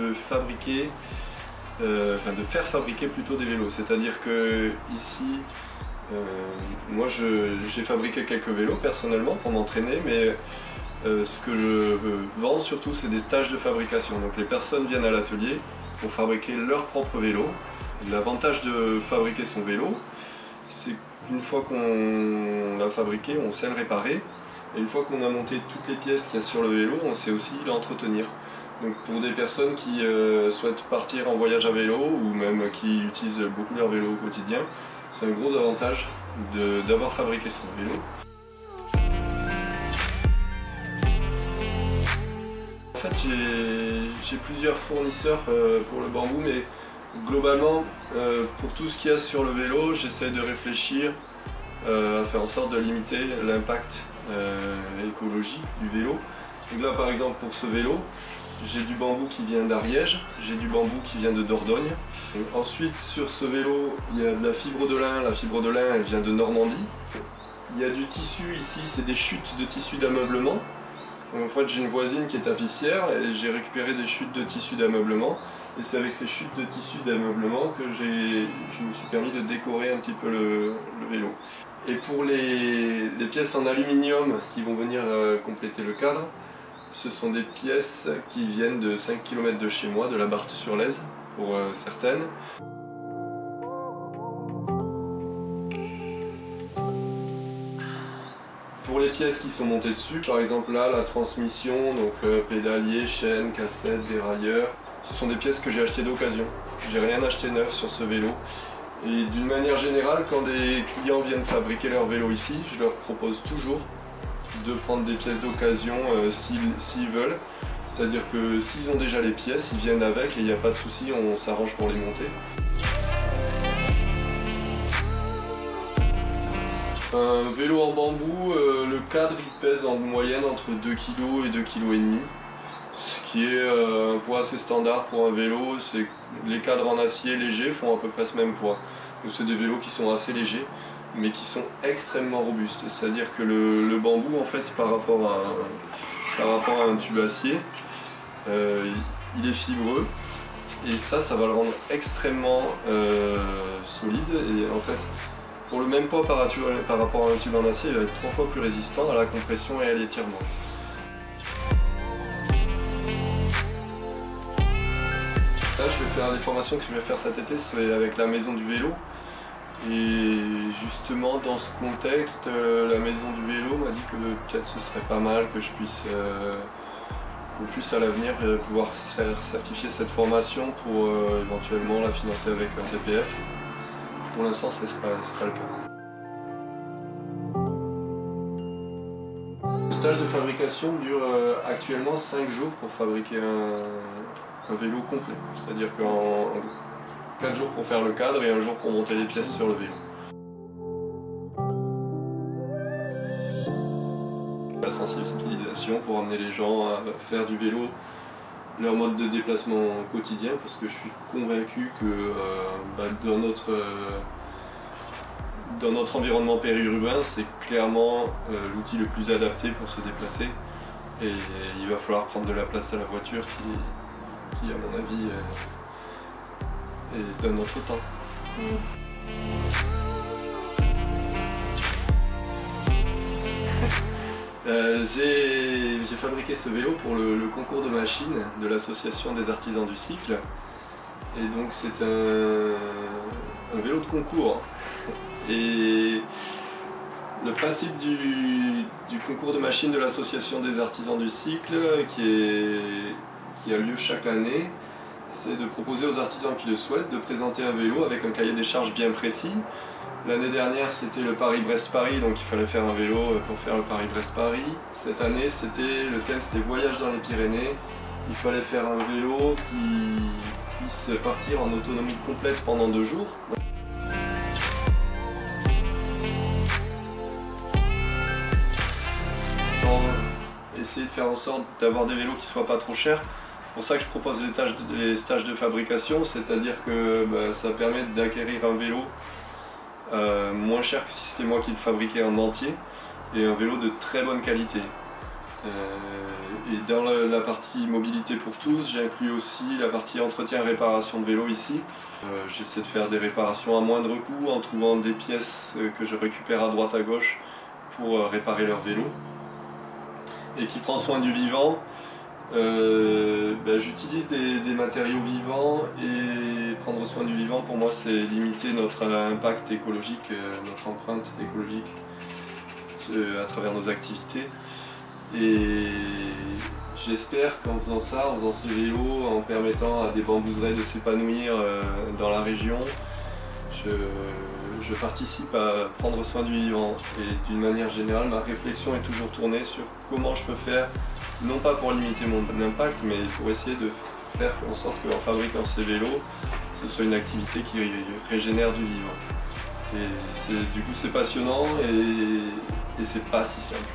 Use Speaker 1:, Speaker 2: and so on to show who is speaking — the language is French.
Speaker 1: de fabriquer, de faire fabriquer plutôt des vélos. C'est-à-dire que ici, moi j'ai fabriqué quelques vélos personnellement pour m'entraîner, mais ce que je vends surtout c'est des stages de fabrication. Donc les personnes viennent à l'atelier pour fabriquer leur propre vélo. L'avantage de fabriquer son vélo, c'est qu'une fois qu'on l'a fabriqué, on sait le réparer. Et une fois qu'on a monté toutes les pièces qu'il y a sur le vélo, on sait aussi l'entretenir. Donc pour des personnes qui souhaitent partir en voyage à vélo ou même qui utilisent beaucoup leur vélo au quotidien, c'est un gros avantage d'avoir fabriqué son vélo. En fait, j'ai plusieurs fournisseurs pour le bambou, mais globalement, pour tout ce qu'il y a sur le vélo, j'essaie de réfléchir à faire en sorte de limiter l'impact écologique du vélo. Donc là, par exemple, pour ce vélo, j'ai du bambou qui vient d'Ariège, j'ai du bambou qui vient de Dordogne. Ensuite, sur ce vélo, il y a de la fibre de lin. La fibre de lin, elle vient de Normandie. Il y a du tissu ici, c'est des chutes de tissu d'ameublement. En fait, j'ai une voisine qui est tapissière et j'ai récupéré des chutes de tissu d'ameublement. Et c'est avec ces chutes de tissu d'ameublement que je me suis permis de décorer un petit peu le vélo. Et pour les pièces en aluminium qui vont venir compléter le cadre, ce sont des pièces qui viennent de 5 km de chez moi, de la Barthe-sur-Lèze pour certaines. Pour les pièces qui sont montées dessus, par exemple là, la transmission, donc pédalier, chaîne, cassette, dérailleur, ce sont des pièces que j'ai achetées d'occasion. J'ai rien acheté neuf sur ce vélo. Et d'une manière générale, quand des clients viennent fabriquer leur vélo ici, je leur propose toujours de prendre des pièces d'occasion s'ils veulent. C'est-à-dire que s'ils ont déjà les pièces, ils viennent avec et il n'y a pas de souci, on s'arrange pour les monter. Un vélo en bambou, le cadre il pèse en moyenne entre 2 kg et 2,5 kg. Ce qui est un poids assez standard pour un vélo, c'est les cadres en acier léger font à peu près ce même poids. Donc c'est des vélos qui sont assez légers, mais qui sont extrêmement robustes. C'est-à-dire que le bambou, en fait, par rapport à un tube acier, il est fibreux, et ça va le rendre extrêmement solide. Et en fait, pour le même poids par rapport à un tube en acier, il va être 3 fois plus résistant à la compression et à l'étirement. Là, je vais faire des formations que je vais faire cet été, c'est avec la maison du vélo. Et justement, dans ce contexte, la maison du vélo m'a dit que peut-être ce serait pas mal que je puisse, qu'on puisse à l'avenir pouvoir faire certifier cette formation pour éventuellement la financer avec un CPF. Pour l'instant, ce n'est pas le cas. Le stage de fabrication dure actuellement 5 jours pour fabriquer un vélo complet. C'est-à-dire qu'en 4 jours pour faire le cadre et 1 jour pour monter les pièces sur le vélo. La sensibilisation pour amener les gens à faire du vélo leur mode de déplacement quotidien, parce que je suis convaincu que dans notre environnement périurbain, c'est clairement l'outil le plus adapté pour se déplacer. Et il va falloir prendre de la place à la voiture qui à mon avis, est d'un autre temps. J'ai fabriqué ce vélo pour le concours de machines de l'association des artisans du cycle. Et donc c'est un vélo de concours. Et le principe du concours de machines de l'association des artisans du cycle, qui a lieu chaque année, c'est de proposer aux artisans qui le souhaitent de présenter un vélo avec un cahier des charges bien précis. L'année dernière, c'était le Paris-Brest-Paris, donc il fallait faire un vélo pour faire le Paris-Brest-Paris. Cette année, le thème c'était voyage dans les Pyrénées. Il fallait faire un vélo qui puisse partir en autonomie complète pendant 2 jours. Essayer de faire en sorte d'avoir des vélos qui ne soient pas trop chers. C'est pour ça que je propose les stages de fabrication, c'est-à-dire que ça permet d'acquérir un vélo moins cher que si c'était moi qui le fabriquais en entier, et un vélo de très bonne qualité. dans la partie mobilité pour tous, j'inclus aussi la partie entretien et réparation de vélo ici. J'essaie de faire des réparations à moindre coût en trouvant des pièces que je récupère à droite à gauche pour réparer leur vélo. Et qui prend soin du vivant. J'utilise des matériaux vivants, et prendre soin du vivant pour moi c'est limiter notre impact écologique, notre empreinte écologique à travers nos activités. Et j'espère qu'en faisant ça, en faisant ces vélos, en permettant à des bambouseraie de s'épanouir dans la région, je participe à prendre soin du vivant. Et d'une manière générale, ma réflexion est toujours tournée sur comment je peux faire, non pas pour limiter mon impact, mais pour essayer de faire en sorte qu'en fabriquant ces vélos, ce soit une activité qui régénère du vivant. Et du coup c'est passionnant et c'est pas si simple.